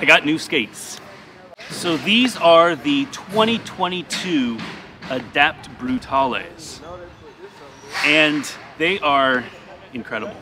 I got new skates. So these are the 2022 Adapt Brutales, and they are incredible.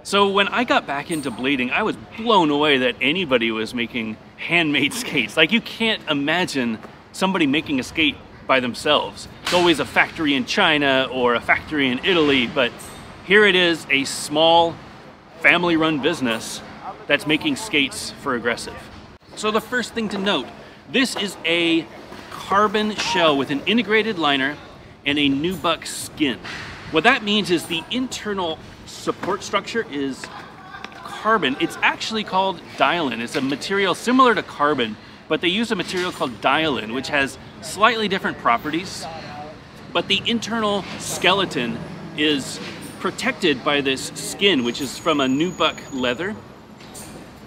So when I got back into blading, I was blown away that anybody was making handmade skates. Like, you can't imagine somebody making a skate by themselves. It's always a factory in China or a factory in Italy, but here it is, a small family-run business that's making skates for aggressive. So the first thing to note, this is a carbon shell with an integrated liner and a nubuck skin. What that means is the internal support structure is carbon. It's actually called dialin. It's a material similar to carbon, but they use a material called dialin, which has slightly different properties. But the internal skeleton is protected by this skin, which is from a nubuck leather.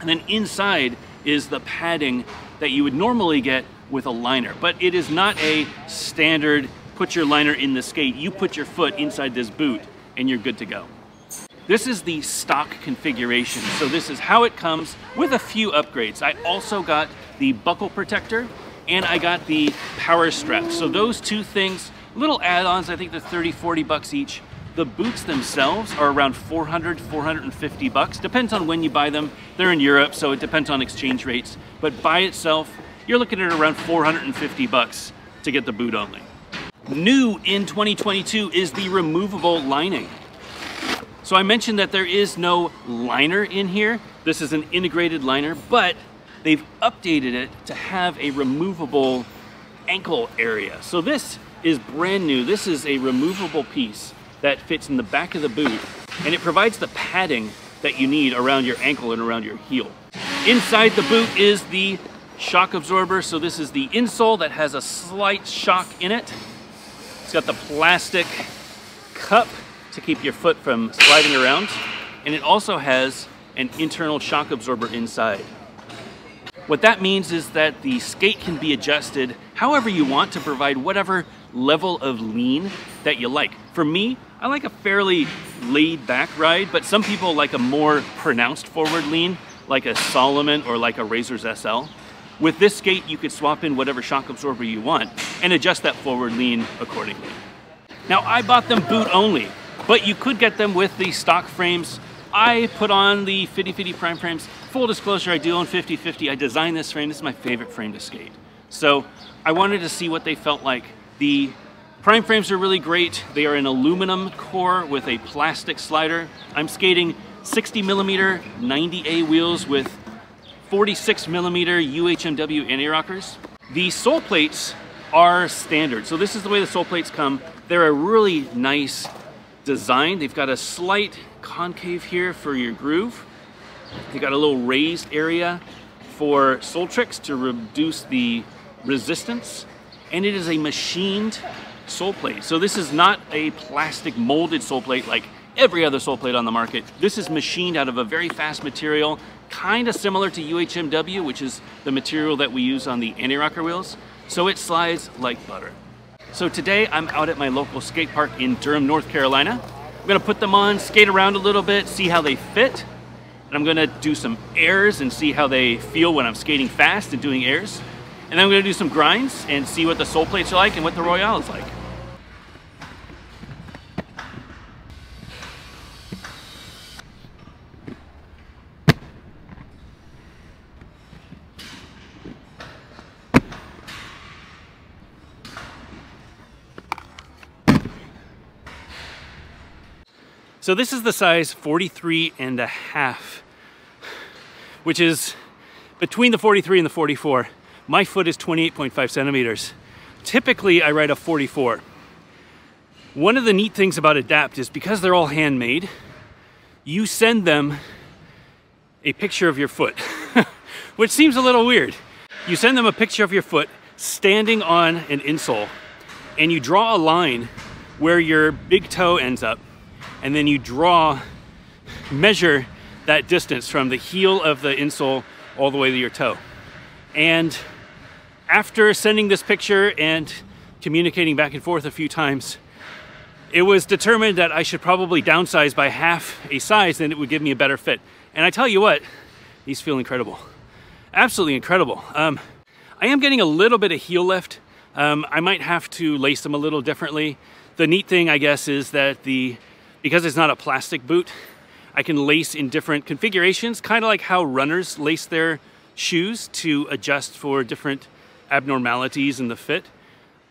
And then inside is the padding that you would normally get with a liner. But it is not a standard put your liner in the skate. You put your foot inside this boot and you're good to go. This is the stock configuration. So this is how it comes with a few upgrades. I also got the buckle protector and I got the power strap. So those two things, little add-ons, I think they're 30, 40 bucks each. The boots themselves are around 400, 450 bucks. Depends on when you buy them. They're in Europe, so it depends on exchange rates. But by itself, you're looking at around 450 bucks to get the boot only. New in 2022 is the removable lining. So I mentioned that there is no liner in here. This is an integrated liner, but they've updated it to have a removable ankle area. So this is brand new. This is a removable piece that fits in the back of the boot, and it provides the padding that you need around your ankle and around your heel. Inside the boot is the shock absorber. So this is the insole that has a slight shock in it. It's got the plastic cup to keep your foot from sliding around, and it also has an internal shock absorber inside. What that means is that the skate can be adjusted however you want to provide whatever level of lean that you like. For me, I like a fairly laid back ride, but some people like a more pronounced forward lean, like a Solomon or like a Razor's SL. With this skate, you could swap in whatever shock absorber you want and adjust that forward lean accordingly. Now, I bought them boot only, but you could get them with the stock frames. I put on the 50/50 prime frames. Full disclosure, I do own 50/50. I designed this frame. This is my favorite frame to skate. So I wanted to see what they felt like. The prime frames are really great. They are an aluminum core with a plastic slider. I'm skating 60mm 90A wheels with 46mm UHMW anti-rockers. The sole plates are standard. So this is the way the sole plates come. They're a really nice design. They've got a slight concave here for your groove. They've got a little raised area for sole tricks to reduce the resistance. And it is a machined sole plate. So this is not a plastic molded sole plate like every other sole plate on the market. This is machined out of a very fast material, kind of similar to UHMW, which is the material that we use on the anti-rocker wheels. So it slides like butter. So today I'm out at my local skate park in Durham, North Carolina. I'm gonna put them on, skate around a little bit, see how they fit. And I'm gonna do some airs and see how they feel when I'm skating fast and doing airs. And then I'm gonna do some grinds and see what the sole plates are like and what the Royale is like. So this is the size 43.5, which is between the 43 and the 44. My foot is 28.5 centimeters. Typically I ride a 44. One of the neat things about Adapt is because they're all handmade, you send them a picture of your foot, which seems a little weird. You send them a picture of your foot standing on an insole, and you draw a line where your big toe ends up, and then you measure that distance from the heel of the insole all the way to your toe. And after sending this picture and communicating back and forth a few times, it was determined that I should probably downsize by half a size, and it would give me a better fit. And I tell you what, these feel incredible. Absolutely incredible. I am getting a little bit of heel lift. I might have to lace them a little differently. The neat thing, I guess, is that because it's not a plastic boot, I can lace in different configurations, kind of like how runners lace their shoes to adjust for different abnormalities in the fit.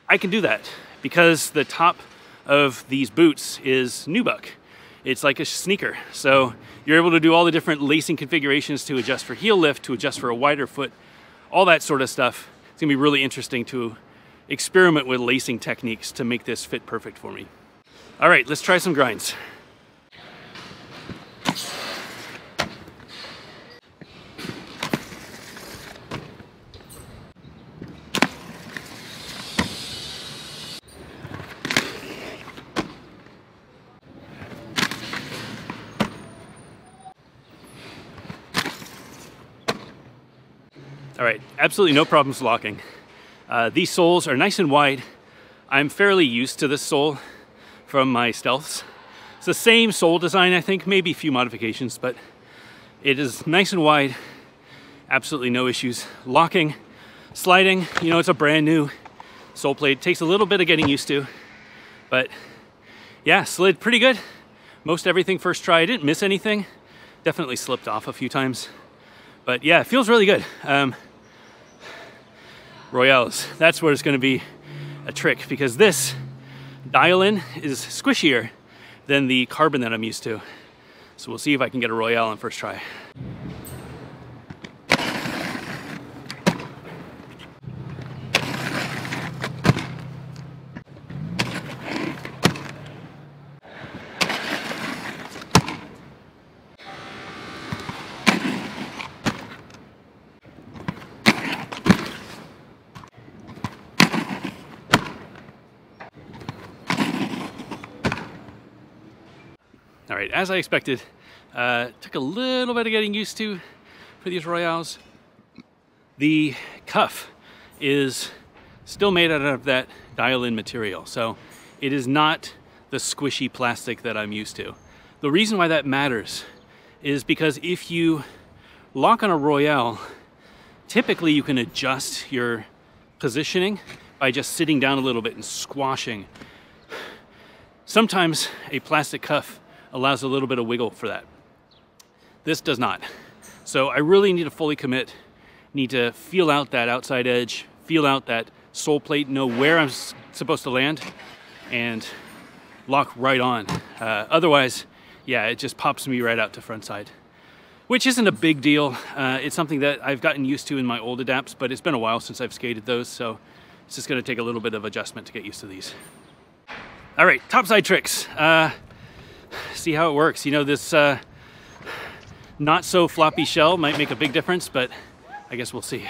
I can do that because the top of these boots is nubuck. It's like a sneaker. So you're able to do all the different lacing configurations to adjust for heel lift, to adjust for a wider foot, all that sort of stuff. It's gonna be really interesting to experiment with lacing techniques to make this fit perfect for me. All right, let's try some grinds. All right, absolutely no problems locking. These soles are nice and wide. I'm fairly used to this sole from my Stealths. It's the same sole design, I think, maybe a few modifications, but it is nice and wide. Absolutely no issues. Locking, sliding, you know, it's a brand new sole plate. It takes a little bit of getting used to, but yeah, slid pretty good. Most everything first try. I didn't miss anything. Definitely slipped off a few times, but yeah, it feels really good. Royales, that's where it's going to be a trick, because this dial-in is squishier than the carbon that I'm used to. So we'll see if I can get a Royale on first try. All right, as I expected, took a little bit of getting used to for these Royales. The cuff is still made out of that dial-in material, so it is not the squishy plastic that I'm used to. The reason why that matters is because if you lock on a Royale, typically you can adjust your positioning by just sitting down a little bit and squashing. Sometimes a plastic cuff allows a little bit of wiggle for that. This does not. So I really need to fully commit, need to feel out that outside edge, feel out that sole plate, know where I'm supposed to land, and lock right on. Otherwise, yeah, it just pops me right out to front side, which isn't a big deal. It's something that I've gotten used to in my old Adapts, but it's been a while since I've skated those, so it's just gonna take a little bit of adjustment to get used to these. All right, topside tricks. See how it works. You know, this not so floppy shell might make a big difference, but I guess we'll see.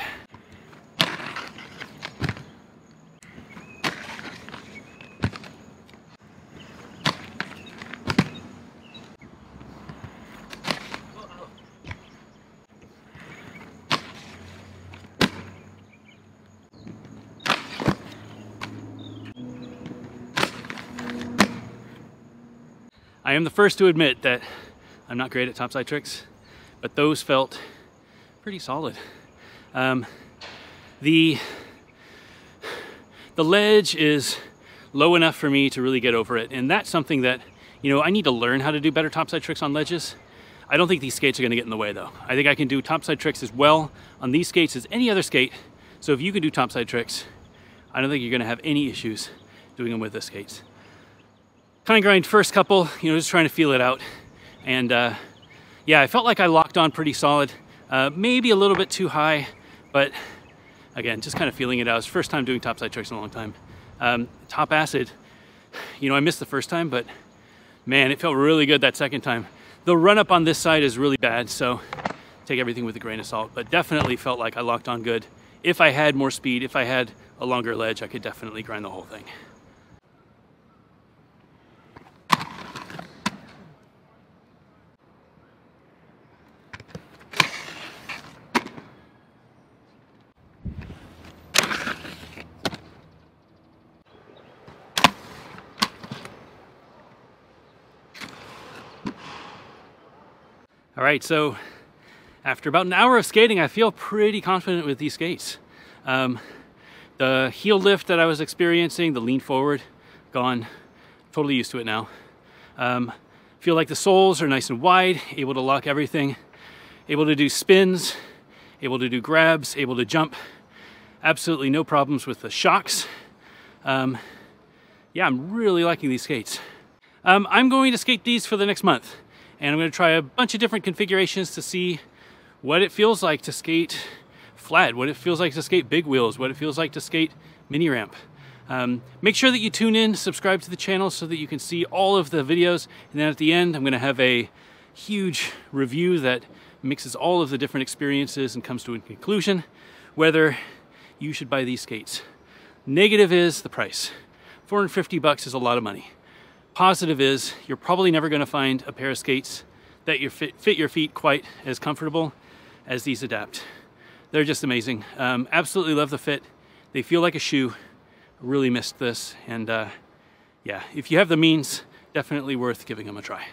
I am the first to admit that I'm not great at topside tricks, but those felt pretty solid. The ledge is low enough for me to really get over it, and that's something that, you know, I need to learn how to do better topside tricks on ledges. I don't think these skates are gonna get in the way though. I think I can do topside tricks as well on these skates as any other skate. So if you can do topside tricks, I don't think you're gonna have any issues doing them with the skates. Kind of grind first couple, you know, just trying to feel it out. And yeah, I felt like I locked on pretty solid. Maybe a little bit too high, but again, just kind of feeling it out. It's first time doing topside tricks in a long time. Top acid, you know, I missed the first time, but man, it felt really good that second time. The run up on this side is really bad, so take everything with a grain of salt, but definitely felt like I locked on good. If I had more speed, if I had a longer ledge, I could definitely grind the whole thing. All right, so After about an hour of skating, I feel pretty confident with these skates. The heel lift that I was experiencing, the lean forward, gone. Totally used to it now. Feel like the soles are nice and wide, able to lock everything, able to do spins, able to do grabs, able to jump. Absolutely no problems with the shocks. Yeah, I'm really liking these skates. I'm going to skate these for the next month, and I'm going to try a bunch of different configurations to see what it feels like to skate flat, what it feels like to skate big wheels, what it feels like to skate mini ramp. Make sure that you tune in, subscribe to the channel so that you can see all of the videos, and then at the end I'm going to have a huge review that mixes all of the different experiences and comes to a conclusion whether you should buy these skates. Negative is the price. $450 is a lot of money. Positive is you're probably never going to find a pair of skates that fit your feet quite as comfortable as these Adapt. They're just amazing. Absolutely love the fit. They feel like a shoe. Really missed this, and yeah, if you have the means, definitely worth giving them a try.